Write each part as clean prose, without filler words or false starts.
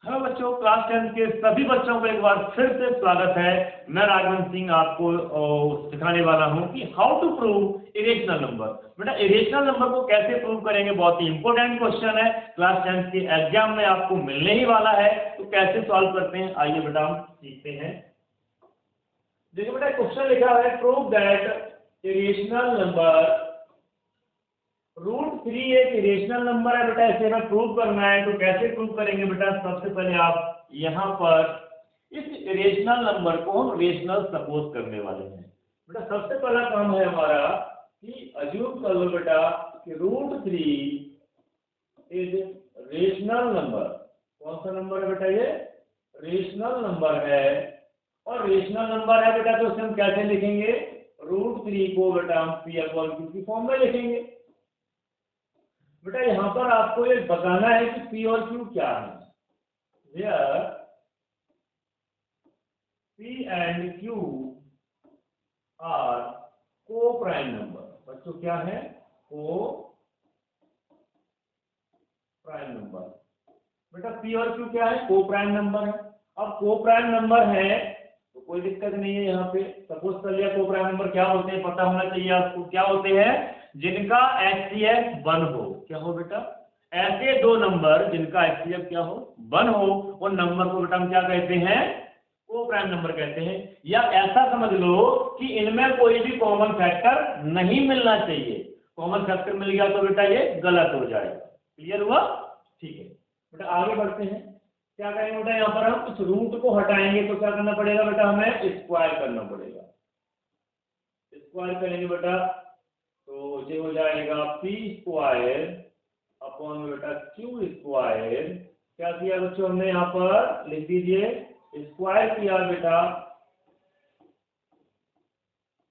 Hello बच्चों, class 10 के सभी बच्चों को एक बार फिर से स्वागत है। मैं राघवन सिंह आपको सिखाने वाला हूं कि how to prove irrational number. बेटा इरेशनल नंबर को कैसे प्रूव करेंगे, बहुत ही इंपॉर्टेंट क्वेश्चन है, क्लास 10 के एग्जाम में आपको मिलने ही वाला है। तो कैसे सॉल्व करते हैं, आइए बेटा हम सीखते हैं। देखिए बेटा क्वेश्चन लिखा है, प्रूव दैट इरेशनल नंबर √3 एक इरेशनल नंबर है। बेटा इसे हमें प्रूव करना है, तो कैसे प्रूव करेंगे बेटा? सबसे पहले आप यहाँ पर इस इरेशनल नंबर को हम रेशनल सपोज करने वाले हैं। बेटा सबसे पहला काम है हमारा कि अज्यूम कर लो बेटा कि √3 इज रेशनल नंबर। कौन सा नंबर है बेटा? ये रेशनल नंबर है। और रेशनल नंबर है बेटा, तो उसे हम कैसे लिखेंगे? √3 को बेटा हम P/Q की फॉर्म में लिखेंगे। बेटा यहां पर आपको ये बताना है कि P और Q क्या है। Here P and Q are co-prime number। बच्चों क्या है? co-prime number. बेटा P और Q क्या है? co-prime नंबर है। अब co-prime नंबर है तो कोई दिक्कत नहीं है। यहाँ पे सपोज कर लिया co-prime नंबर क्या होते हैं पता होना चाहिए आपको। क्या होते हैं? जिनका HCF 1 हो। क्या हो बेटा? ऐसे दो नंबर जिनका HCF क्या हो? 1 हो, उन नंबर को बेटा हम क्या कहते हैं? को-प्राइम नंबर कहते हैं। या ऐसा समझ लो कि इनमें कोई भी कॉमन फैक्टर नहीं मिलना चाहिए। कॉमन फैक्टर मिल गया तो बेटा ये गलत हो जाएगा। क्लियर हुआ? ठीक है बेटा, आगे बढ़ते हैं। क्या करेंगे बेटा? यहाँ पर हम इस रूट को हटाएंगे तो क्या करना पड़ेगा बेटा? हमें स्क्वायर करना पड़ेगा। स्क्वायर करेंगे बेटा तो ये हो जाएगा P² अपॉन बेटा Q²। क्या किया बच्चों हमने? यहाँ पर लिख दीजिए, स्क्वायर किया बेटा,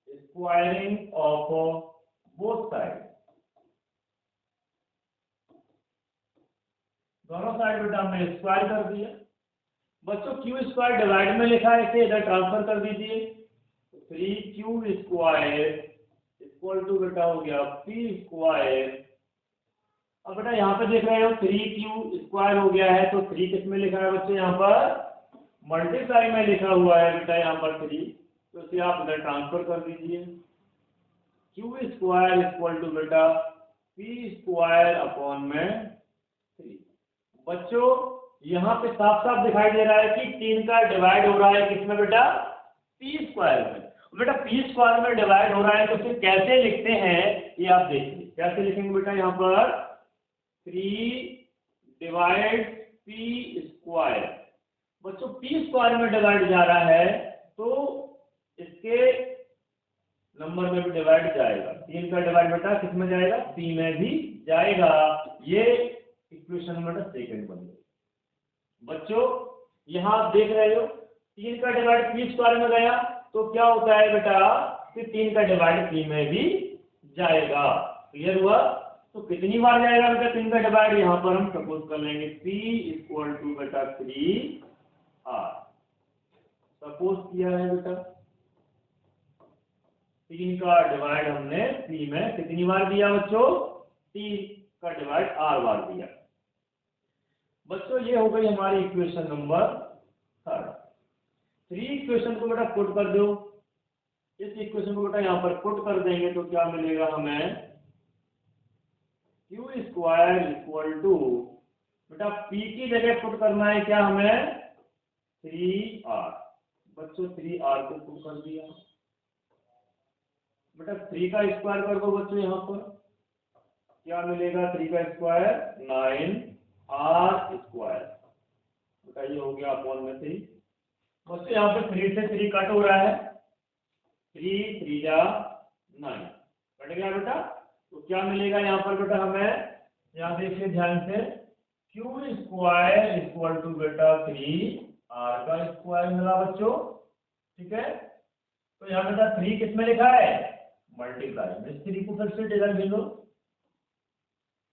स्क्वायरिंग ऑफ बोथ साइड। दोनों साइड बेटा हमने स्क्वायर कर दिया। बच्चों Q² डिवाइड में लिखा है, इसे इधर ट्रांसफर कर दीजिए। 3Q² इक्वल टू बेटा हो गया P²। अब बेटा यहाँ पे देख रहे हो 3Q² हो गया है, तो 3 किस में लिखा है बच्चे? यहाँ पर मल्टीप्लाई में लिखा हुआ है बेटा यहाँ पर 3, तो इसे आप इधर ट्रांसफर कर दीजिए। Q² इक्वल टू बेटा P² अपॉन में 3। बच्चों यहाँ पे साफ साफ दिखाई दे रहा है कि 3 का डिवाइड हो रहा है किसमें बेटा? P² में। बेटा P² में डिवाइड हो रहा है तो फिर कैसे लिखते हैं ये आप देखिए। कैसे लिखेंगे बेटा? यहाँ पर 3 डिवाइड P²। बच्चों P² में डिवाइड जा रहा है तो इसके नंबर में भी डिवाइड जाएगा। 3 का डिवाइड बेटा किस में जाएगा? P में भी जाएगा। ये इक्वेशन नंबर सेकंड बन गई। बच्चों यहाँ आप देख रहे हो 3 का डिवाइड P² में गया तो क्या होता है बेटा? कि 3 का डिवाइड P में भी जाएगा। क्लियर हुआ? तो कितनी बार जाएगा बेटा 3 का डिवाइड? यहाँ पर हम सपोज कर लेंगे P इक्वल टू बेटा 3R। सपोज किया है बेटा 3 का डिवाइड हमने P में कितनी बार दिया बच्चों? 3 का डिवाइड R बार दिया। बच्चों ये हो गई हमारी इक्वेशन नंबर 3। 3 इक्वेशन को बेटा पुट कर दो। इस इक्वेशन को बेटा यहाँ पर पुट कर देंगे तो क्या मिलेगा हमें? Q² इक्वल टू बेटा P की जगह पुट करना है क्या हमें? 3R। बच्चों 3R को पुट कर दिया। बेटा 3 का स्क्वायर कर दो बच्चों, यहाँ पर क्या मिलेगा? 3 का स्क्वायर 9R²। बेटा ये हो गया अपॉन में 3। बच्चों यहाँ पे 3 से 3 कट हो रहा है, 3 3 जा 9 कट गया बेटा। तो क्या मिलेगा यहाँ पर बेटा हमें? यहाँ देखिए ध्यान से, Q² इक्वल टू बेटा 3R का स्क्वायर मिला बच्चों। ठीक है, तो यहाँ बेटा 3 किस में लिखा है? मल्टीप्लाई में। 3 को फिर से इधर ले लो,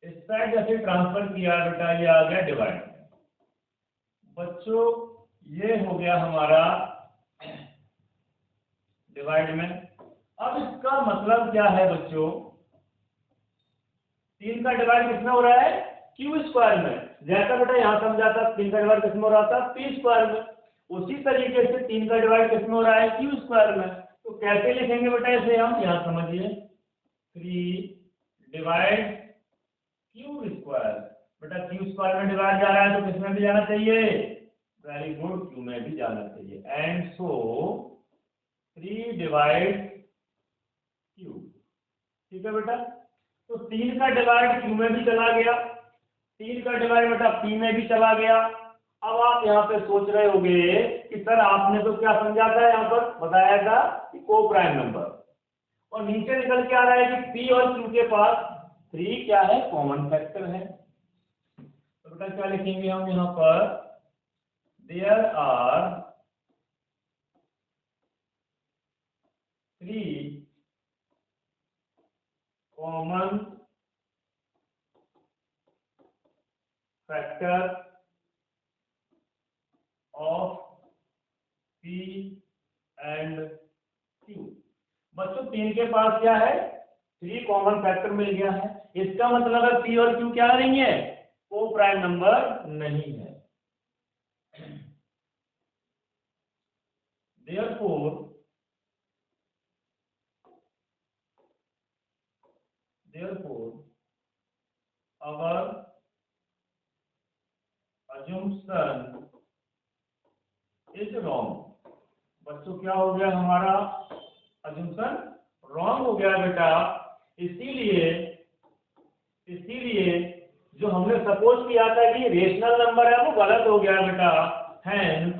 इस साइड जैसे ट्रांसफर किया बेटा ये आ गया डिवाइड में। बच्चों ये हो गया हमारा डिवाइड में। अब इसका मतलब क्या है बच्चों? 3 का डिवाइड कितना हो रहा है? Q² में। जैसा बेटा यहाँ समझा था 3 का डिवाइड किस में हो रहा था, पी स्क्वायर में, उसी तरीके से 3 का डिवाइड किस में हो रहा है, क्यू स्क्वायर में। तो कैसे लिखेंगे बेटा इसे हम, यहाँ समझिए 3 डिवाइड क्यू स्क्वायर। बेटा क्यू स्क्वायर में डिवाइड जा रहा है तो किसमें भी जाना चाहिए, वेरी गुड, क्यू में भी जाना चाहिए। एंड सो 3 डिवाइड क्यू, ठीक है बेटा। तो 3 का डिवाइड क्यू में भी चला गया, 3 का डिवाइड बेटा पी में भी चला गया। अब आप यहाँ पे सोच रहे होंगे कि सर आपने तो क्या समझा था, यहाँ पर बताया था कि को प्राइम नंबर, और नीचे निकल के आ रहा है कि पी और क्यू के पास 3 क्या है, कॉमन फैक्टर है। तो बेटा क्या लिखेंगे हम यहाँ पर, there are 3 common factor of P and Q। बच्चों 3 के पास क्या है, 3 कॉमन फैक्टर मिल गया है, इसका मतलब है P और Q क्या नहीं है, को प्राइम नंबर नहीं है। therefore our assumption is wrong। बच्चों क्या हो गया, हमारा assumption wrong हो गया बेटा। इसीलिए जो हमने सपोज किया था कि रेशनल नंबर है वो गलत हो गया बेटा। हैंस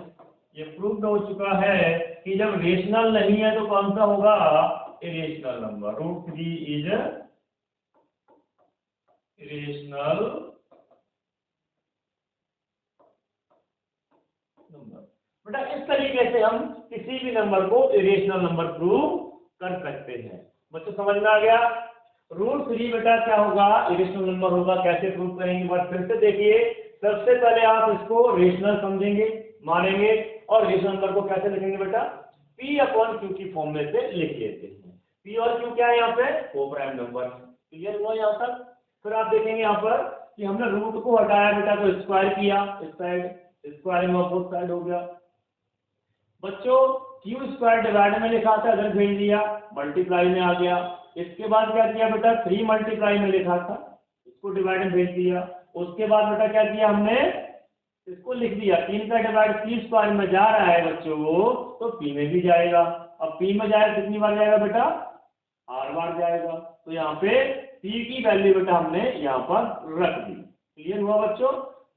ये प्रूव हो चुका है कि जब रेशनल नहीं है तो कौन सा होगा, irrational number. √3 is irrational number. बेटा इस तरीके से हम किसी भी नंबर को इरेशनल नंबर प्रूव कर सकते हैं। बच्चों समझ में आ गया। √3 बेटा क्या होगा, इरेशनल नंबर होगा। कैसे प्रूव करेंगे, बस फिर से देखिए। सबसे पहले आप इसको रेशनल समझेंगे, मानेंगे, और रेशनल नंबर को कैसे लिखेंगे बेटा, P अपॉन Q की फॉर्म में से लिख लेते हैं। P और Q क्या है यहाँ पे, को प्राइम नंबर। क्लियर हुआ यहाँ तक। फिर आप देखेंगे यहाँ पर कि हमने रूट को हटाया बेटा तो स्क्वायर किया, इस साइड स्क्वायर में अपोज साइड हो गया। बच्चों क्यू स्क्वायर डिवाइड में लिखा था, इधर भेज दिया, मल्टीप्लाई में आ गया। इसके बाद क्या किया बेटा, 3 मल्टीप्लाई में लिखा था, इसको डिवाइड में भेज दिया। उसके बाद बेटा क्या किया हमने, इसको लिख दिया। 3 का डिवाइड पी स्क्वायर में जा रहा है बच्चों, तो पी में भी जाएगा। अब पी में जाएगा कितनी बार जाएगा बेटा, आर बार जाएगा। तो यहाँ पे पी की वैल्यू बेटा हमने यहाँ पर रख दी। क्लियर हुआ बच्चों।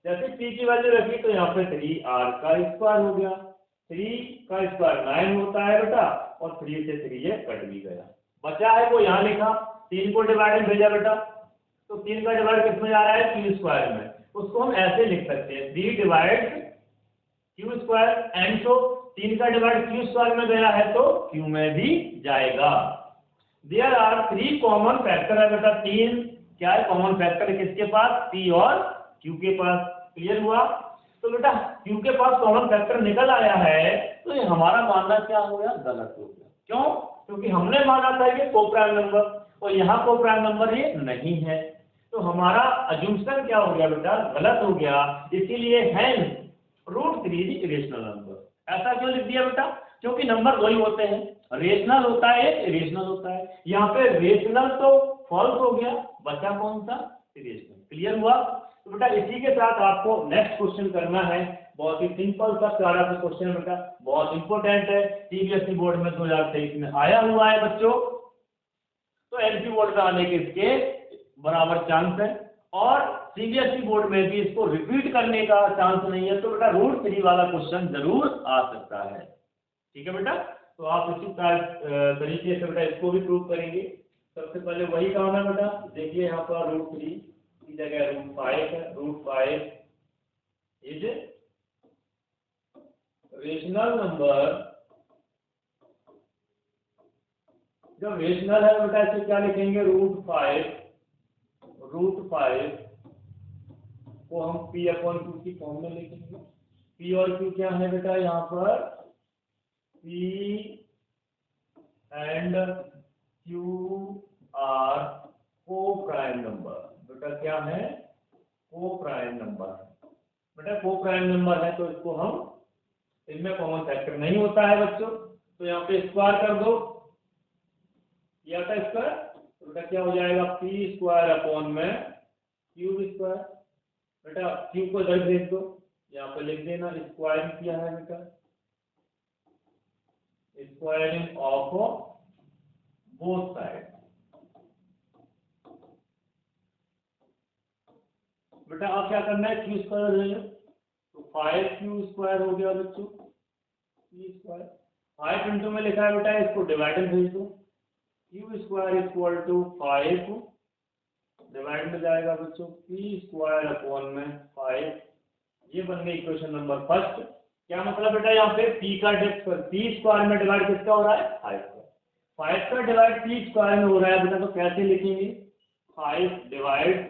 जैसे पी की वैल्यू रखी तो यहाँ पे 3r का स्क्वायर हो गया। 3 का स्क्वायर 9 होता है बेटा, और 3 से 3 ये कट भी गया। बचा है वो यहाँ लिखा, 3 को डिवाइड में भेजा बेटा, तो 3 का डिवाइड किस में जा रहा है, क्यू स्क्वायर में। उसको हम ऐसे लिख सकते हैं, 3 divide Q square, and so 3 का डिवाइड क्यू स्क्वायर में गया है तो क्यू में भी जाएगा। देयर आर 3 कॉमन फैक्टर है बेटा। 3 क्या है, कॉमन फैक्टर है किसके पास, पी और क्यू के पास। क्लियर हुआ। तो बेटा क्यू के पास कॉमन फैक्टर निकल आया है, तो ये हमारा मानना क्या हो गया, गलत हो गया। क्यों, क्योंकि हमने माना था ये को प्राइम नंबर, और यहाँ को प्राइम नंबर ये नहीं है। तो हमारा अजम्पशन क्या हो गया बेटा, गलत हो गया। इसीलिए हैंस √3 इरेशनल नंबर। ऐसा क्यों लिख दिया बेटा, क्योंकि नंबर वही होते हैं, रेशनल होता है, इरेशनल होता है। यहाँ पे रेशनल तो फॉल्स हो गया, बचा कौन सा, इरेशनल। क्लियर हुआ। तो बेटा इसी के साथ आपको नेक्स्ट क्वेश्चन करना है। बहुत ही सिंपल सा प्यारा सा क्वेश्चन बेटा, बहुत इंपॉर्टेंट है, सीबीएसई बोर्ड में 2023 में आया हुआ है बच्चों। तो एमपी बोर्ड में आने के इसके बराबर चांस है, और सीबीएसई बोर्ड में भी इसको रिपीट करने का चांस नहीं है। तो बेटा √3 वाला क्वेश्चन जरूर आ सकता है। ठीक है बेटा। तो आप इसी तरीके से बेटा इसको भी प्रूव करेंगे। सबसे पहले वही काम है बेटा, देखिए यहाँ पर √3 की जगह √5 है। √5 इज रेशनल नंबर। जब रेशनल है बेटा इसे क्या लिखेंगे, √5 को हम P अपॉन Q की फॉर्म में लिखेंगे। P और Q क्या है बेटा, यहाँ पर P and Q are coprime number. बेटा क्या है, को प्राइम नंबर है। बेटा को प्राइम नंबर है तो इसको हम, इनमें कॉमन फैक्टर नहीं होता है बच्चों, तो यहाँ पे स्क्वायर कर दो, किया था स्क्वायर, तो बेटा क्या हो जाएगा पी स्क्वायर अपॉन में क्यूब स्क्वायर। बेटा क्यूब को इधर भेज दो, यहाँ पे लिख देना स्क्वायरिंग किया है बेटा, स्क्वायरिंग ऑफ बोथ साइड। बेटा अब क्या करना है, क्यू स्क्वायर ले लो, तो 5 क्यू स्क्वायर हो गया बच्चों, क्यू स्क्वायर 5 इंटू में लिखा है बेटा, इसको डिवाइड भेज दो, Q square equal to 5 divide में जाएगा बच्चों पी स्क्वायर अपॉन में 5। ये बन गई इक्वेशन नंबर फर्स्ट। क्या मतलब बेटा यहाँ पे पी का पी स्क्वायर में डिवाइड किसका हो रहा है, 5 का डिवाइड पी स्क्वायर में हो रहा है बेटा, तो कैसे लिखेंगे 5 डिवाइड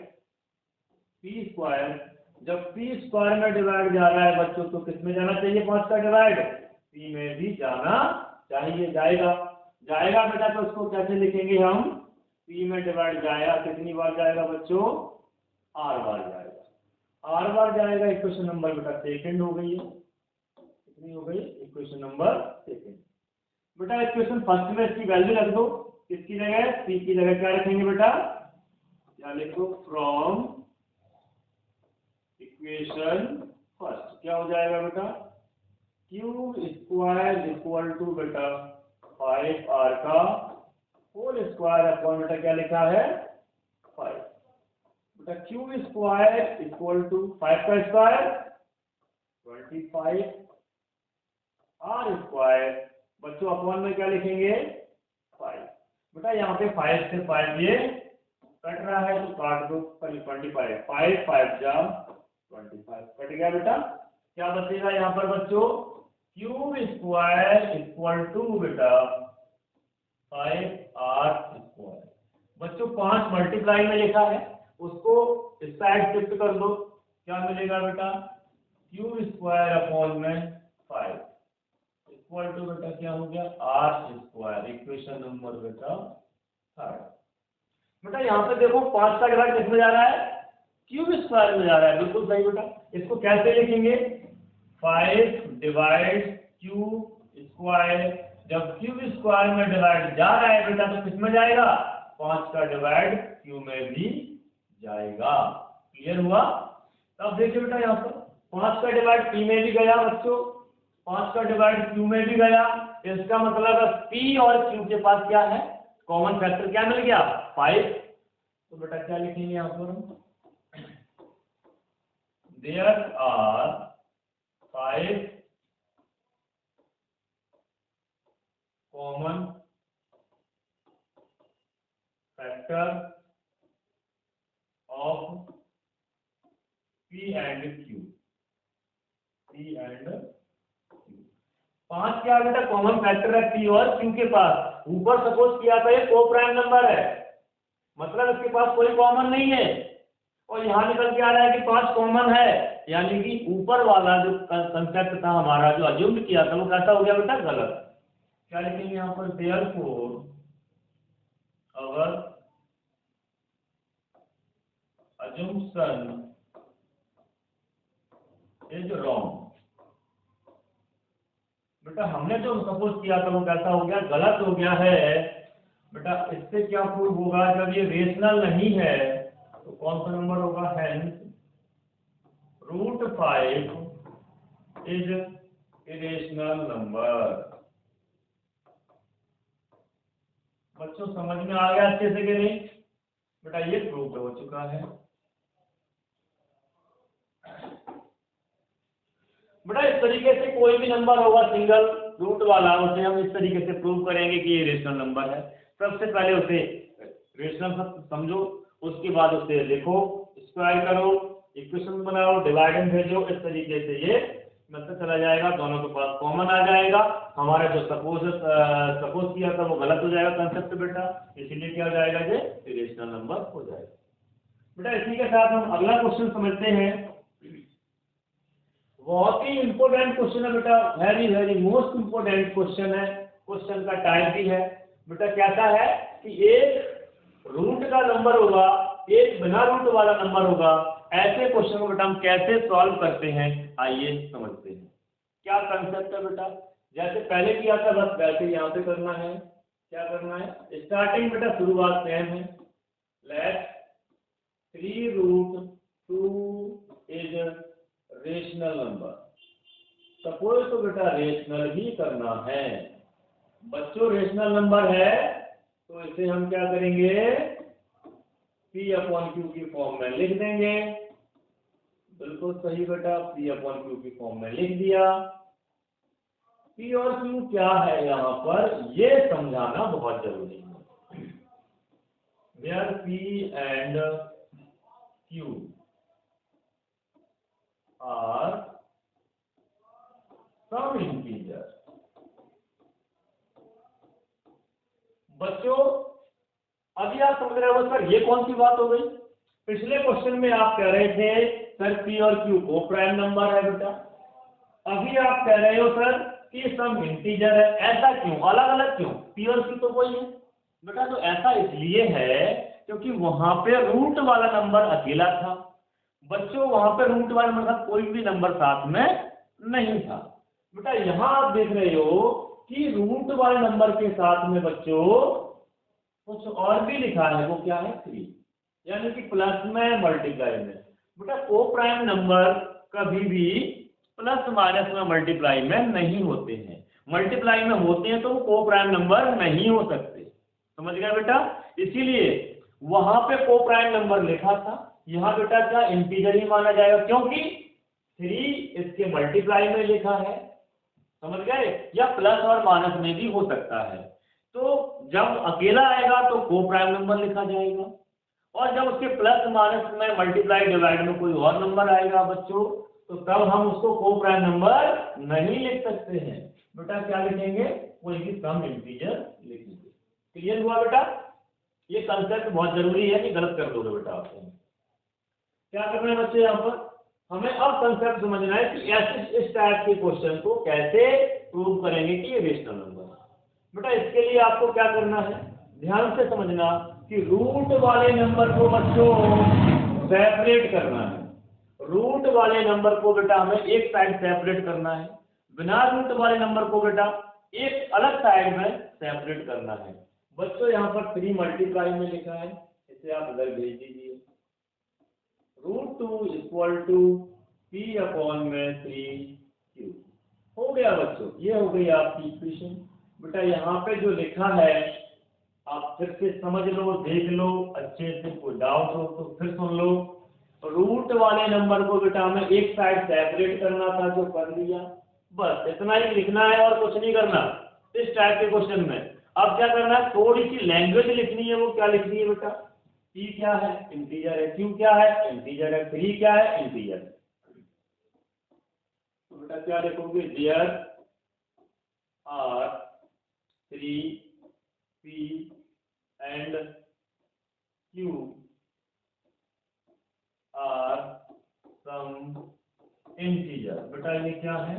पी स्क्वायर। जब पी स्क्वायर में डिवाइड जा रहा है बच्चों तो किस में जाना चाहिए, 5 का डिवाइड पी में भी जाना चाहिए, जाएगा बेटा, तो उसको कैसे लिखेंगे हम, पी में डिवाइड जाएगा, कितनी बार जाएगा बच्चों, आर बार जाएगा, आर बार जाएगा। इक्वेशन नंबर बेटा सेकंड हो गई है, कितनी हो गई, इक्वेशन नंबर सेकंड। बेटा इक्वेशन फर्स्ट में इसकी वैल्यू रख दो, किसकी जगह, पी की जगह क्या रखेंगे बेटा, क्या लिखो, फ्रॉम इक्वेशन फर्स्ट क्या हो जाएगा बेटा, क्यू स्क्वायर इक्वल टू बेटा 5r का होल स्क्वायर अपॉन बेटा क्या लिखा है 5। बेटा क्यू स्क्वायर इक्वल टू 5 का स्क्वायर 25, r स्क्वायर बच्चों अपॉन में क्या लिखेंगे 5। बेटा यहाँ पे 5 से 5 ये कट रहा है तो काट दो, 25 5 5 जा 25 कट गया बेटा, क्या बचेगा यहाँ पर बच्चों, क्यूब स्क्वायर इक्वल टू बेटा 5r स्क्वायर। बच्चों 5 मल्टीप्लाई में लिखा है, उसको इस साइड शिफ्ट कर दो, क्या मिलेगा बेटा, क्यूब स्क्वायर अपॉन में 5 इक्वल टू बेटा क्या हो गया r स्क्वायर। इक्वेशन नंबर बेटा थर्ड। बेटा यहाँ पे देखो 5 का डिवाइड किस में जा रहा है, क्यूब स्क्वायर में जा रहा है, बिल्कुल सही बेटा। इसको कैसे लिखेंगे, 5 डिवाइड क्यूब स्क्वायर, जब क्यूब स्क्वायर में डिवाइड जा रहा है बेटा तो किस में जाएगा, 5 का डिवाइड क्यू में भी जाएगा। क्लियर हुआ। अब देखिए बेटा यहाँ पर 5 का डिवाइड पी में भी गया बच्चों, 5 का डिवाइड क्यू में भी गया, इसका मतलब पी और क्यू के पास क्या है, कॉमन फैक्टर क्या मिल गया 5। तो बेटा क्या लिखेंगे यहाँ पर, there are 5 common factor of P and Q, P and Q। 5 क्या बेटा कॉमन फैक्टर है P और Q के पास। ऊपर सपोज किया था ये को प्राइम नंबर है, मतलब इसके पास कोई कॉमन नहीं है, और यहाँ निकल के आ रहा है कि 5 कॉमन है, यानी कि ऊपर वाला जो कंसेप्ट था हमारा जो अज्यूम किया था वो कैसा हो गया बेटा, गलत। क्या लिखेंगे यहाँ पर, therefore our assumption is wrong. बेटा हमने जो सपोज किया था वो कैसा हो गया, गलत हो गया है बेटा। इससे क्या प्रूव होगा, जब ये रेशनल नहीं है तो कौन सा नंबर होगा, हेंस √5 इज इरेशनल नंबर। बच्चों समझ में आ गया अच्छे से कि नहीं बेटा, ये प्रूव हो चुका है। बेटा इस तरीके से कोई भी नंबर होगा सिंगल रूट वाला, उसे हम इस तरीके से प्रूव करेंगे कि ये रेशनल नंबर है। सबसे पहले उसे रेशनल समझो, उसके बाद उसे लिखो, स्क्वायर करो, इक्वेशन बनाओ, डिवाइड भेजो, इस तरीके से ये मतलब चला जाएगा, दोनों के पास कॉमन आ जाएगा। हमारा जो सपोज किया था वो गलत हो जाएगा कंसेप्ट बेटा, इसीलिए क्या हो जाएगा, ये इरेशनल नंबर हो जाएगा। बेटा इसी के साथ हम अगला क्वेश्चन समझते हैं। बहुत ही इंपॉर्टेंट क्वेश्चन है बेटा, very very most important question है। क्वेश्चन का टाइप भी है बेटा, कैसा है कि एक रूट का नंबर होगा, एक बिना रूट वाला नंबर होगा, ऐसे क्वेश्चन को बेटा हम कैसे सॉल्व करते हैं, आइए समझते हैं। क्या कंसेप्ट है बेटा, जैसे पहले किया था बस वैसे यहाँ पे करना है। क्या करना है, स्टार्टिंग बेटा शुरुआत सेम है। Let 3√2 is rational number. Suppose तो बेटा रेशनल ही करना है बच्चों, रेशनल नंबर है तो इसे हम क्या करेंगे, P/Q की फॉर्म में लिख देंगे। बिल्कुल सही बेटा, P/Q की फॉर्म में लिख दिया। P और Q क्या है यहाँ पर ये समझाना बहुत जरूरी है। Where P and Q are some integer। बच्चों अभी आप समझ रहे हो सर ये कौन सी बात हो गई, पिछले क्वेश्चन में आप कह रहे थे सर P और Q को प्राइम नंबर है बेटा, अभी आप कह रहे हो सर कि सम इंटीजर है। ऐसा क्यों, अलग अलग क्यों, P और Q तो कोई है बेटा। तो ऐसा इसलिए है क्योंकि वहां पे रूट वाला नंबर अकेला था बच्चों, वहां पे रूट वाला नंबर कोई भी नंबर साथ में नहीं था बेटा। यहाँ आप देख रहे हो कि रूट वाले नंबर के साथ में बच्चों कुछ और भी लिखा है, वो क्या है 3, यानी कि प्लस में मल्टीप्लाई में। बेटा को प्राइम नंबर कभी भी प्लस माइनस में मल्टीप्लाई में नहीं होते हैं, मल्टीप्लाई में होते हैं तो वो को प्राइम नंबर नहीं हो सकते, समझ गया बेटा। इसीलिए वहां पे को प्राइम नंबर लिखा था, यहाँ बेटा क्या इंटीजर ही माना जाएगा क्योंकि 3 इसके मल्टीप्लाई में लिखा है, समझ गए, या प्लस और माइनस में भी हो सकता है। तो जब अकेला आएगा तो को प्राइम नंबर लिखा जाएगा, और जब उसके प्लस माइनस में मल्टीप्लाई डिवाइड में कोई और नंबर आएगा बच्चों तो तब हम उसको को प्राइम नंबर नहीं लिख सकते हैं बेटा। क्या लिखेंगे, कोई भी सम इंटीजर लिखेंगे। क्लियर हुआ बेटा, ये कंसेप्ट बहुत जरूरी है, कि गलत कर दोगे बेटा आपको। क्या करना है बच्चे, यहाँ पर हमें अब कंसेप्ट समझना है कि ऐसे इस टाइप के क्वेश्चन को कैसे प्रूव करेंगे कि ये रेशनल नंबर है बेटा। इसके लिए आपको क्या करना है, ध्यान से समझना कि रूट वाले नंबर को बच्चों सेपरेट करना है। रूट वाले नंबर को बेटा हमें एक साइड सेपरेट करना है, बिना रूट वाले नंबर को बेटा एक अलग साइड में सेपरेट करना है बच्चों। यहाँ पर 3 मल्टीप्लाई में लिखा है, इसे आप इधर भेज दीजिए। √2 = P/3Q हो गया बच्चों, ये हो गई आपकी इक्वेशन बेटा। यहाँ पे जो लिखा है आप फिर से समझ लो, देख लो अच्छे से, कोई डाउट हो तो फिर सुन लो। रूट वाले नंबर को बेटा हमें एक साइड सेपरेट करना था, जो कर दिया, बस इतना ही लिखना है और कुछ नहीं करना इस टाइप के क्वेश्चन में। अब क्या करना है, थोड़ी सी लैंग्वेज लिखनी है, वो क्या लिखनी है बेटा, P क्या है इंटीजर है, Q क्या है इंटीजर है, 3 क्या है इंटीजर है। तो बेटा क्या लिखोगे, there are 3 P and Q are some integer। बेटा ये क्या है,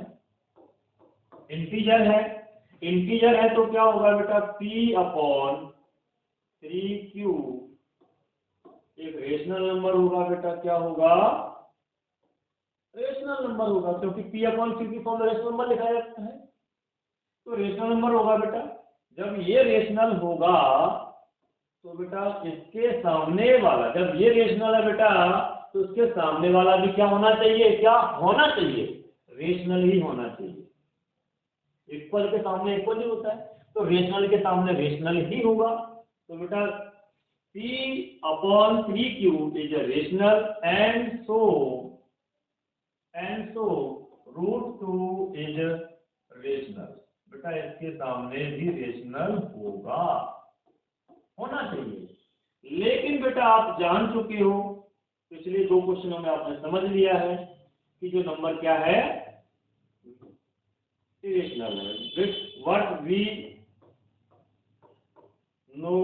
इंटीजर है। इंटीजर है तो क्या होगा बेटा, P/3Q एक रेशनल नंबर होगा बेटा। क्या होगा, रेशनल नंबर होगा, क्योंकि P/Q की फॉर्म में रेशनल नंबर लिखा जाता है, तो रेशनल नंबर होगा बेटा। जब ये रेशनल होगा तो बेटा इसके सामने वाला, जब ये रेशनल है बेटा तो उसके सामने वाला भी क्या होना चाहिए, क्या होना चाहिए, रेशनल ही होना चाहिए। इक्वल के सामने इक्वल ही होता है, तो रेशनल के सामने रेशनल ही होगा। तो बेटा P/3Q is a rational and so √2 is rational. बेटा इसके सामने भी रेशनल होगा, होना चाहिए। लेकिन बेटा आप जान चुके हो, पिछले 2 क्वेश्चनों में आपने समझ लिया है कि जो नंबर क्या है, irrational है। What we know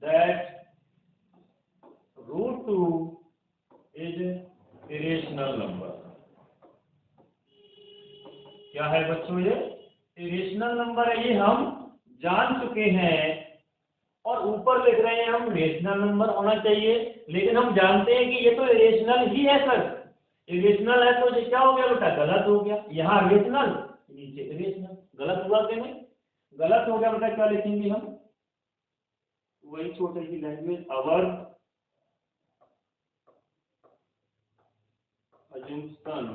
that √2 is irrational number। क्या है बच्चों, ये इरेशनल नंबर है, ये हम जान चुके हैं। और ऊपर लिख रहे हैं हम रेशनल नंबर होना चाहिए, लेकिन हम जानते हैं कि ये तो इरेशनल ही है सर। इरेशनल है तो ये क्या हो गया बेटा, गलत हो गया। यहाँ रेशनल, नीचे इरेशनल, गलत हुआ कि नहीं? गलत हो गया बेटा। क्या लिखेंगे हम? वही छोटी सी language, our assumption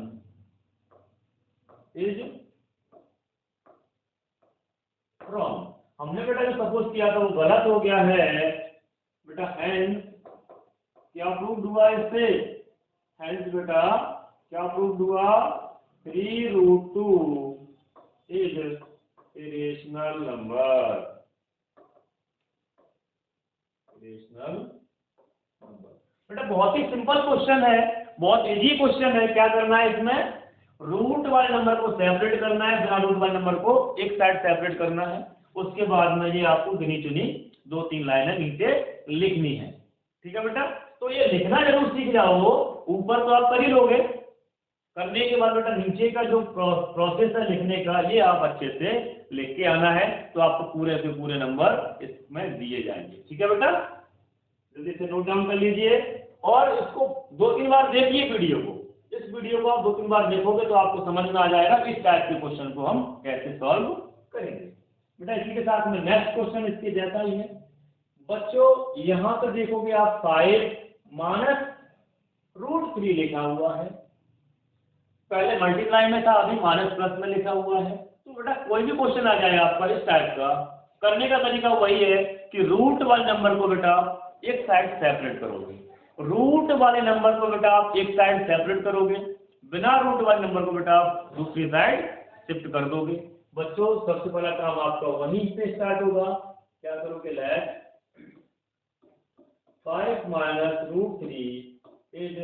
is wrong. हमने बेटा जो सपोज किया था वो गलत हो गया है बेटा। हैंस क्या प्रूव हुआ इससे? हैंस बेटा क्या प्रूव हुआ? 3√2 is irrational number. Irrational number बेटा बहुत ही सिंपल क्वेश्चन है, बहुत इजी क्वेश्चन है। क्या करना है इसमें? रूट वाले नंबर को सेपरेट करना है, बिना रूट वाले नंबर को एक साइड सेपरेट करना है। उसके बाद में ये आपको गिनी चुनी 2-3 लाइनें नीचे लिखनी है। ठीक है बेटा? तो ये लिखना जरूर सीख जाओ। ऊपर तो आप कर ही लोगे, करने के बाद बेटा नीचे का जो प्रोसेस है लिखने का, ये आप अच्छे से लिख के आना है, तो आपको पूरे से पूरे नंबर इसमें दिए जाएंगे। ठीक है बेटा? जल्दी से नोट डाउन कर लीजिए और इसको 2-3 बार देखिए वीडियो को। इस वीडियो को आप 2-3 बार देखोगे तो आपको समझ में आ जाएगा कि इस टाइप के क्वेश्चन को हम कैसे सॉल्व करेंगे। बेटा इसी के साथ में नेक्स्ट क्वेश्चन इसके जैसा ही है। बच्चों यहां पर देखोगे आप 5 - √3 लिखा हुआ है। पहले मल्टीप्लाई में था, अभी माइनस प्लस में लिखा हुआ है। तो बेटा कोई भी क्वेश्चन आ जाए आपका इस टाइप का, करने का तरीका वही है कि रूट वाले नंबर को बेटा एक साइड सेपरेट करोगे, रूट वाले नंबर को बेटा आप एक साइड सेपरेट करोगे, बिना रूट वाले नंबर को बेटा आप दूसरी साइड शिफ्ट कर दोगे। बच्चों सबसे पहला काम आपका वहीं से स्टार्ट होगा। क्या करोगे? Let 5 - √3 is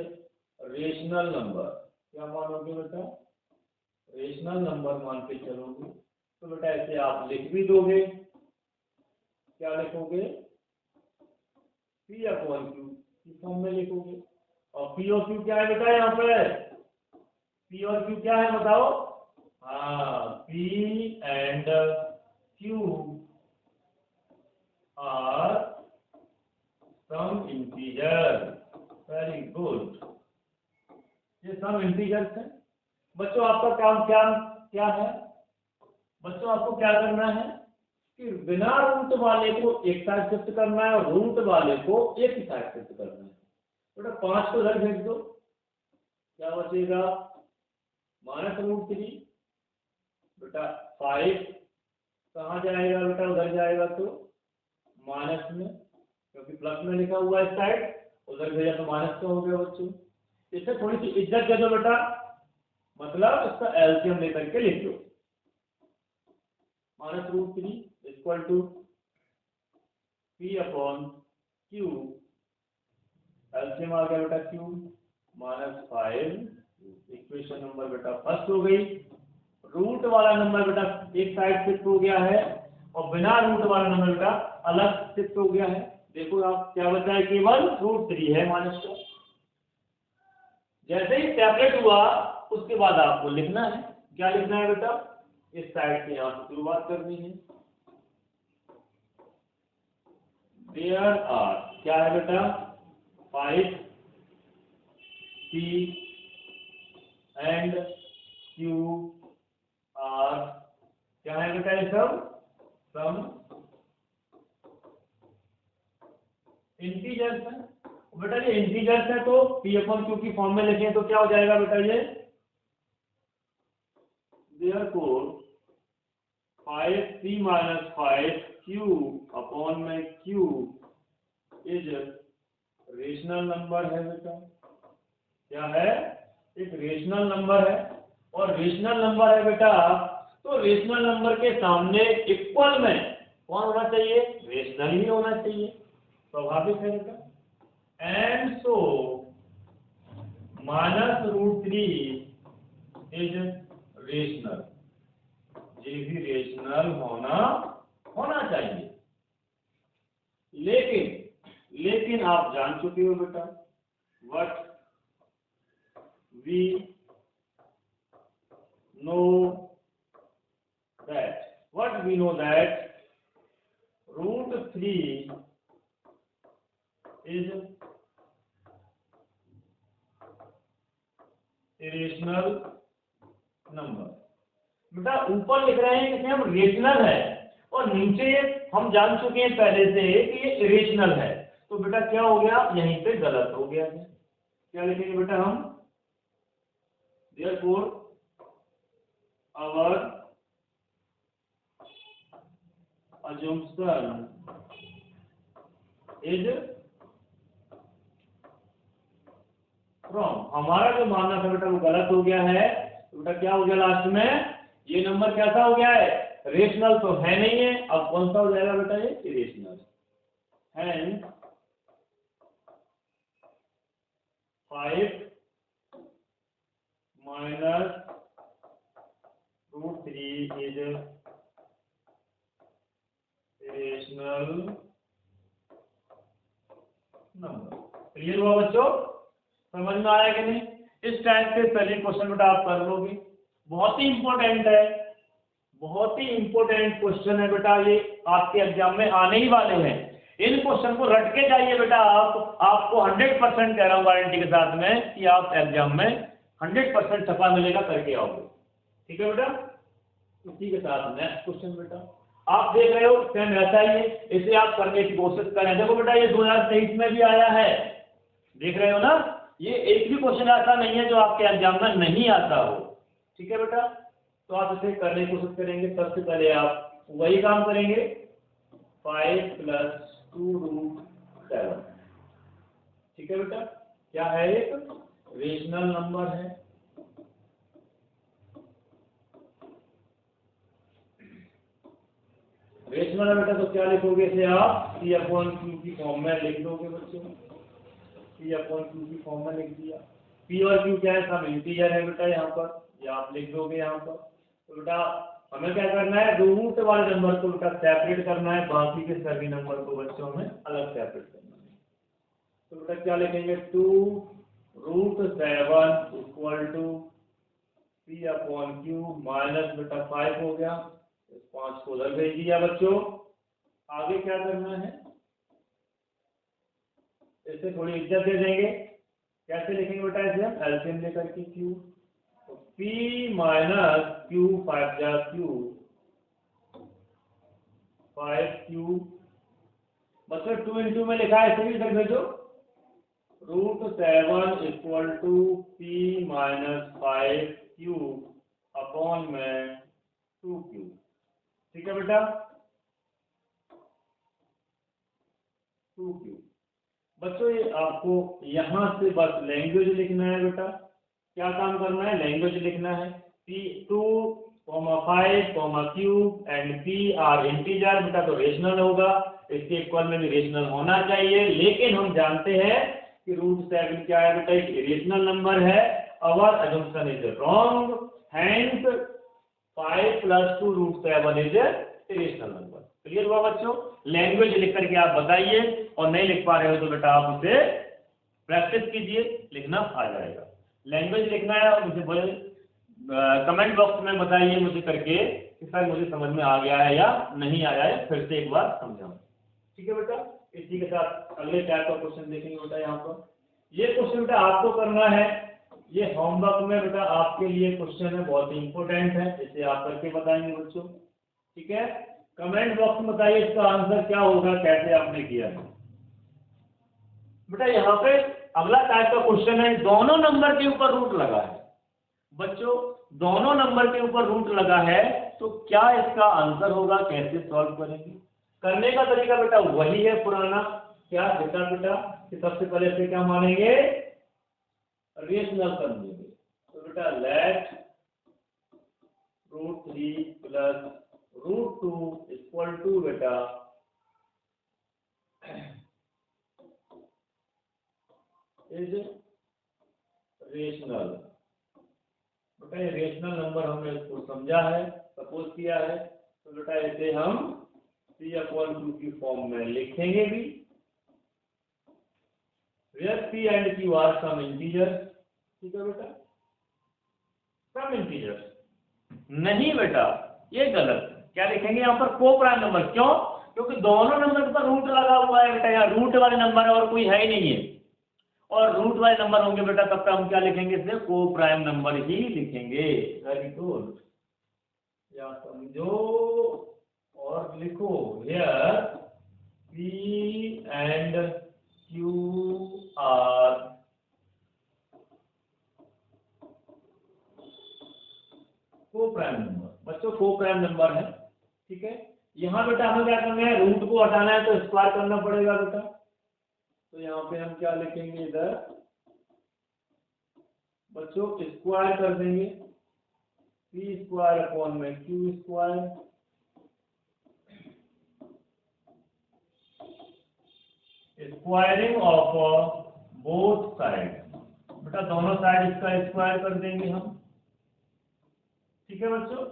rational number. क्या मानोगे बेटा? रेशनल नंबर मान के चलोगे। तो बेटा ऐसे आप लिख भी दोगे। क्या लिखोगे? P/Q इस फॉर्म में लिखोगे। और P और Q क्या है बेटा? यहाँ पे P और Q क्या है बताओ? हाँ, P and Q are some integer। Very good, ये सम इंटीजर्स है। बच्चों आपका काम क्या क्या है? बच्चों आपको क्या करना है कि बिना रूट वाले को एक साइड शिफ्ट करना है और रूट वाले को एक ही साइड शिफ्ट करना है। बेटा 5 को इधर भेज दो, क्या बचेगा? -√3। बेटा 5 कहाँ जाएगा बेटा? उधर जाएगा तो माइनस में, क्योंकि प्लस में लिखा हुआ इस साइड, उधर भेजा तो माइनस का हो गया बच्चों। इससे थोड़ी सी इज्जत दे दो बेटा, मतलब इसका एलसीएम लेकर के लिख दो। -√3 इक्वल टू P/Q, एलसीएम आ गया बेटा Q, -5। इक्वेशन नंबर बेटा फर्स्ट हो गई। रूट वाला नंबर बेटा एक साइड शिफ्ट हो गया है और बिना रूट वाला नंबर बेटा अलग शिफ्ट हो गया है। देखो आप क्या बचा है? केवल √3 है माइनस का। जैसे ही सेपरेट हुआ उसके बाद आपको लिखना है। क्या लिखना है बेटा? इस साइड से यहाँ से शुरुआत करनी है। देयर आर क्या है बेटा? 5 P and Q आर क्या है बेटा? ये सब सम इंटीजर्स है। बेटा ये इंटीजर्स है तो P/Q की फॉर्म में लिखें तो क्या हो जाएगा बेटा? ये therefore 5P - 5Q अपॉन में Q इज रेशनल नंबर है बेटा। क्या है? एक रेशनल नंबर है। और रेशनल नंबर है बेटा तो रेशनल नंबर के सामने इक्वल में कौन होना चाहिए? रेशनल ही होना चाहिए, स्वाभाविक है बेटा। एंड सो -√3 इज रेशनल, ये भी रेशनल होना चाहिए। लेकिन आप जान चुके हो बेटा, what we know that √3 is irrational number. बेटा ऊपर लिख रहे हैं कि हम रेशनल है और नीचे हम जान चुके हैं पहले से कि ये इरेशनल है, तो बेटा क्या हो गया, यहीं पे गलत हो गया। क्या लिखेंगे बेटा हम, therefore our assumption is wrong। हमारा जो मानना था बेटा वो गलत हो गया है। तो बेटा क्या हो गया लास्ट में, ये नंबर कैसा हो गया है, रेशनल तो है नहीं है, अब कौन सा हो जाएगा बेटा, ये irrational. Hence 5 minus √3 is irrational number. Clear हुआ बच्चों, समझ में आया कि नहीं। इस टाइप के पहले क्वेश्चन बेटा आप कर लोगे, बहुत ही इंपॉर्टेंट है, बहुत ही इंपॉर्टेंट क्वेश्चन है बेटा, ये आपके एग्जाम में आने ही वाले हैं। इन क्वेश्चन को रट के जाइए बेटा आप, आपको 100% कह रहा हूँ गारंटी के साथ में कि आप एग्जाम में 100% छपा मिलेगा, करके आओगे। ठीक है बेटा, इसी के साथ नेक्स्ट क्वेश्चन बेटा आप देख रहे हो, सेम ऐसा ही है, इसे आप करने की कोशिश करें। देखो बेटा ये 2023 में भी आया है, देख रहे हो ना, ये एक भी क्वेश्चन ऐसा नहीं है जो आपके एग्जाम में नहीं आता हो। ठीक है बेटा, तो आप इसे करने की कोशिश करेंगे। सबसे पहले आप वही काम करेंगे, 5 + 2√7। ठीक है बेटा, क्या है, एक रेशनल नंबर है। रेशनल है बेटा, तो क्या लिखोगे, इसे आप P/Q की फॉर्म में लिख दोगे बच्चों, P/Q की फॉर्म में लिख दिया। P और Q क्या है, सब इंटीजर है बेटा, यहाँ पर ये आप लिख दोगे यहाँ पर। तो बेटा हमें क्या करना है, रूट वाले नंबर को बेटा सेपरेट करना है, बाकी के सभी नंबर को बच्चों में अलग सेपरेट करना है। तो बेटा क्या लिखेंगे, 2√7 = P/Q माइनस बेटा 5 हो गया, 5 को उधर भेज दिया बच्चों। आगे क्या करना है, इसे थोड़ी इज्जत दे देंगे। कैसे लिखेंगे बेटा, इसे हम एलसीएम लेकर के Q, तो P - Q 5 जा Q 5Q बच्चों 2 × में लिखा है, इसे भी इधर भेजो, √7 = P - 5Q अपॉन में 2Q। ठीक है बेटा, 2Q बच्चों, ये आपको यहां से बस लैंग्वेज लिखना है बेटा। क्या काम करना है, लैंग्वेज लिखना है। P2, 5, Q and P are integer बेटा, तो रेशनल होगा, इसके इक्वल में भी रेशनल होना चाहिए। लेकिन हम जानते हैं कि √7 क्या है बेटा, एक इरेशनल नंबर है। Our assumption is wrong, hence 5 + 2√7 is irrational number. Clear हुआ बच्चों, लैंग्वेज लिख करके आप बताइए, और नहीं लिख पा रहे हो तो बेटा आप इसे प्रैक्टिस कीजिए, लिखना आ जाएगा। लैंग्वेज लिखना है और मुझे बोले कमेंट बॉक्स में बताइए मुझे करके कि सर मुझे समझ में आ गया है या नहीं आया है, फिर से एक बार समझाऊं। ठीक है बेटा, इसी के साथ अगले टाइप का क्वेश्चन देखेंगे बेटा। यहाँ पर ये क्वेश्चन बेटा आपको करना है, ये होमवर्क में बेटा आपके लिए क्वेश्चन है, बहुत ही इंपॉर्टेंट है, इसे आप करके बताएंगे बच्चों। ठीक है, कमेंट बॉक्स में बताइए इसका आंसर क्या होगा, कैसे आपने किया है बेटा। यहाँ पे अगला टाइप का क्वेश्चन है, दोनों नंबर के ऊपर रूट लगा है बच्चों, दोनों नंबर के ऊपर रूट लगा है, तो क्या इसका आंसर होगा, कैसे सॉल्व करेंगे। करने का तरीका बेटा वही है पुराना, क्या बेटा कि सबसे पहले से क्या मानेंगे, रेशनल कर देंगे। तो बेटा लेट √3 + √2 = बेटा इज रेशनल। बेटा ये रेशनल नंबर हमने इसको समझा है, सपोज किया है, तो बेटा इसे हम P/Q की फॉर्म में लिखेंगे भी, where P and Q are some integers। ठीक है बेटा, some integers नहीं बेटा, ये गलत। क्या लिखेंगे यहाँ पर, को प्राइम नंबर। क्यों, क्योंकि दोनों नंबर पर रूट लगा हुआ है बेटा, यहाँ रूट वाले नंबर और कोई है ही नहीं है, और रूट वाले नंबर होंगे बेटा तब तक हम क्या लिखेंगे, इसमें को प्राइम नंबर ही लिखेंगे। वेरी गुड, या समझो और लिखो, here P and Q are coprime number. बच्चों को प्राइम नंबर है, ठीक है। यहाँ बेटा हमें क्या करना है, रूट को हटाना है तो स्क्वायर करना पड़ेगा बेटा। तो यहाँ पे हम क्या लिखेंगे, इधर बच्चों स्क्वायर कर देंगे, पी स्क्वायर अपॉन में Q square, squaring of both side, बेटा दोनों साइड इसका स्क्वायर कर देंगे हम, ठीक है बच्चों।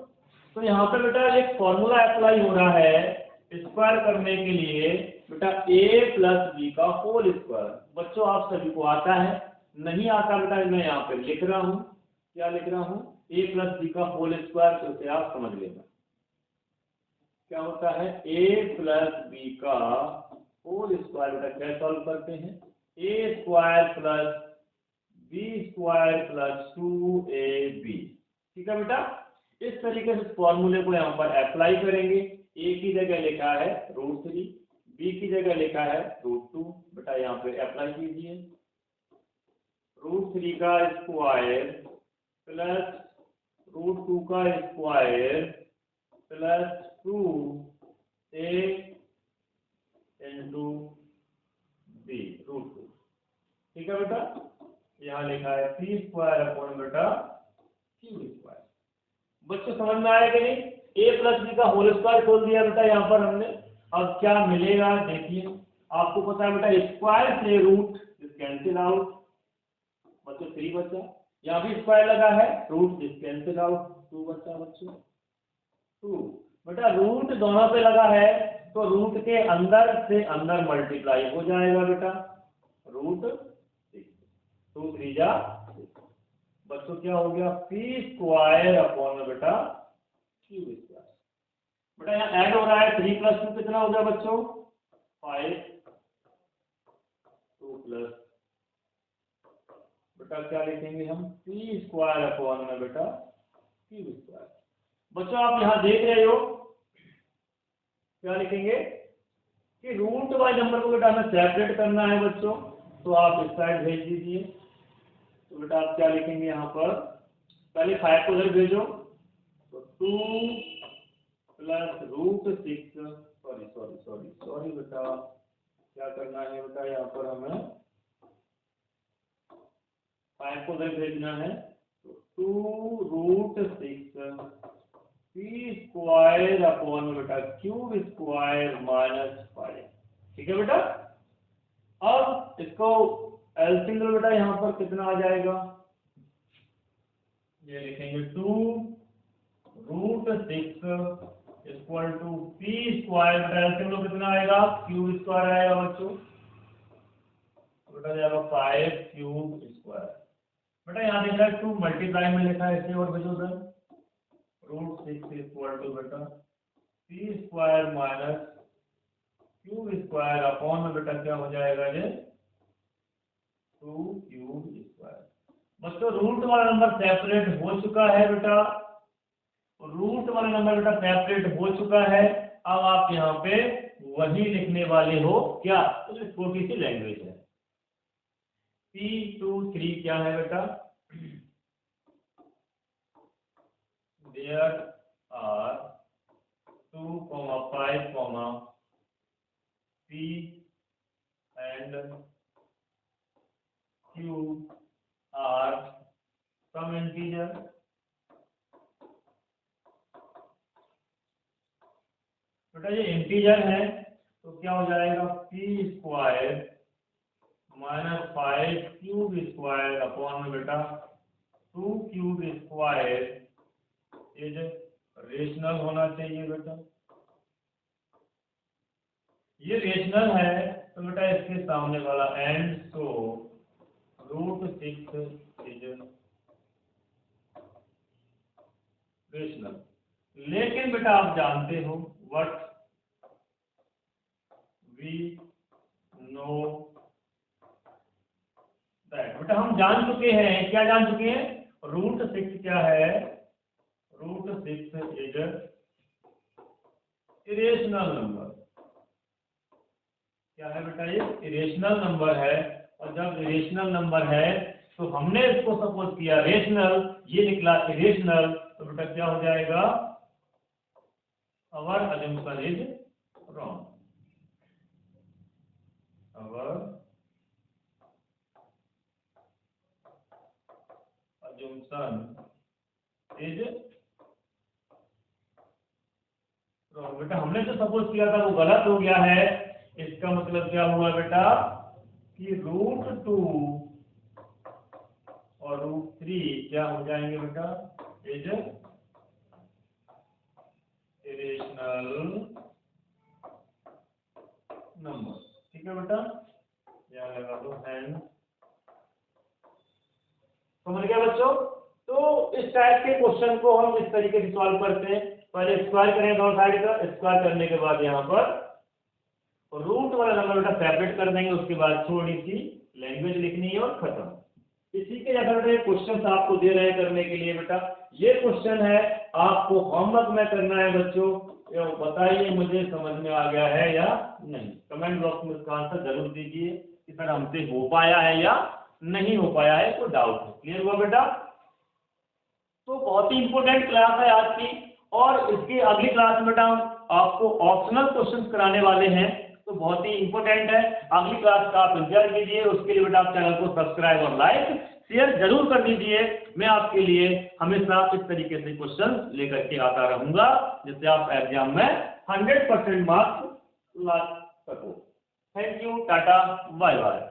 तो यहाँ पे बेटा एक फॉर्मूला अप्लाई हो रहा है स्क्वायर करने के लिए बेटा, a प्लस बी का होल स्क्वायर। बच्चों आप सभी को आता है, नहीं आता बेटा मैं यहाँ पे लिख रहा हूँ, क्या लिख रहा हूँ, a प्लस बी का होल स्क्वायर, तो उसे आप समझ लेना क्या होता है, a प्लस बी का होल स्क्वायर। बेटा क्या सॉल्व करते हैं, a square plus B square plus 2ab, ठीक है बेटा। इस तरीके से फॉर्मूले को यहाँ पर अप्लाई करेंगे। a की जगह लिखा है √3, b की जगह लिखा है √2, बेटा यहाँ पे अप्लाई कीजिए, √3 का स्क्वायर प्लस √2 का square plus 2a into b √2, ठीक है बेटा। यहाँ लिखा है p स्क्वायर अपॉन बेटा q स्क्वायर। बच्चों समझ में आया कि नहीं, a प्लस बी का होल स्क्वायर खोल दिया बेटा यहाँ पर हमने। अब क्या मिलेगा देखिए, आपको पता है बेटा स्क्वायर से रूट कैंसिल आउट, बच्चों 3 बचा, यहाँ भी स्क्वायर लगा है, रूट कैंसिल आउट, 2 बचा बच्चों 2। बेटा रूट दोनों पे लगा है तो रूट के अंदर से अंदर मल्टीप्लाई हो जाएगा बेटा, √6, 2 3 जा 6। बच्चों क्या हो गया, p स्क्वायर अपॉन में बेटा q स्क्वायर। बेटा यहाँ ऐड हो रहा है, 3 + 2 कितना हो गया बच्चों, 5, 2 प्लस, बेटा क्या लिखेंगे हम, p स्क्वायर अपॉन में बेटा q स्क्वायर। बच्चों आप यहाँ देख रहे हो क्या लिखेंगे कि रूट वाले नंबर को बेटा हमें सेपरेट करना है बच्चों, तो आप इस साइड भेज दीजिए। तो बेटा आप क्या लिखेंगे यहाँ पर, पहले 5 को उधर भेजो, तो 2 प्लस √6, सॉरी बेटा क्या करना है बेटा, यहाँ पर हमें 5 को उधर भेजना है, तो 2√6 p स्क्वायर अपॉन बेटा क्यूब स्क्वायर -5, ठीक है बेटा। अब इसको एलसीएम बेटा यहाँ पर कितना आ जाएगा, ये लिखेंगे 2√6 इक्वल टू p स्क्वायर, बेटा एलसीएम कितना आएगा, क्यूब स्क्वायर आएगा बच्चों, बेटा जाएगा 5 क्यूब स्क्वायर। बेटा यहाँ देखा है 2 मल्टीप्लाई में लिखा है, इसे और भेजो उधर, √6 इक्वल टू बेटा p square minus cube square upon में बेटा क्या हो जाएगा ये 2 क्यूब स्क्वायर। बच्चों रूट वाला नंबर सेपरेट हो चुका है बेटा, रूट वाला नंबर बेटा सेपरेट हो चुका है। अब आप यहाँ पे वही लिखने वाले हो क्या, तो छोटी सी लैंग्वेज है, p2 3 क्या है बेटा, there are 2, 5, p and q are some integer। बेटा ये इंटीजर है तो क्या हो जाएगा, p square -5 cube square upon में बेटा 2 क्यूब स्क्वायर इज रेशनल होना चाहिए बेटा। ये रेशनल है तो बेटा इसके सामने वाला एंड, तो √6 इज रेशनल। लेकिन बेटा आप जानते हो व्हाट वी नो दैट। बेटा हम जान चुके हैं, क्या जान चुके हैं, √6 क्या है, √6 इज इरेशनल नंबर। क्या है बेटा, ये इरेशनल नंबर है। और जब इरेशनल नंबर है तो हमने इसको सपोज किया रेशनल, ये निकला इरेशनल, तो बेटा क्या हो जाएगा, our assumption is wrong, our assumption is wrong। बेटा हमने जो सपोज किया था वो गलत हो गया है। इसका मतलब क्या हुआ बेटा कि √2 और √3 क्या हो जाएंगे बेटा, इज इरेशनल नंबर। ठीक है बेटा, यहाँ लगा दो एंड। समझ गया बच्चों। तो इस टाइप के क्वेश्चन को हम इस तरीके से सॉल्व करते हैं। पहले स्क्वायर करें दोनों साइड का, स्क्वायर करने के बाद यहाँ पर रूट वाला नंबर बेटा सेपरेट कर देंगे, उसके बाद थोड़ी सी लैंग्वेज लिखनी है और खत्म। इसी के जैसा बेटा ये क्वेश्चन आपको दे रहे हैं करने के लिए। बेटा ये क्वेश्चन है, आपको होमवर्क में करना है बच्चों। बताइए मुझे समझ में आ गया है या नहीं, कमेंट बॉक्स में इसका आंसर जरूर दीजिए कि सर हमसे हो पाया है या नहीं हो पाया है, कोई डाउट है। क्लियर हुआ बेटा। तो बहुत ही इंपॉर्टेंट क्लास है आज की, और इसकी अगली क्लास में बेटा आपको ऑप्शनल क्वेश्चंस कराने वाले हैं, तो बहुत ही इंपॉर्टेंट है। अगली क्लास का आप इंतजार कीजिए। उसके लिए बेटा आप चैनल को सब्सक्राइब और लाइक शेयर जरूर कर दीजिए। मैं आपके लिए हमेशा इस तरीके से क्वेश्चन लेकर के आता रहूंगा, जिससे आप एग्जाम में 100% मार्क्स ला सको। Thank you, tata, bye bye.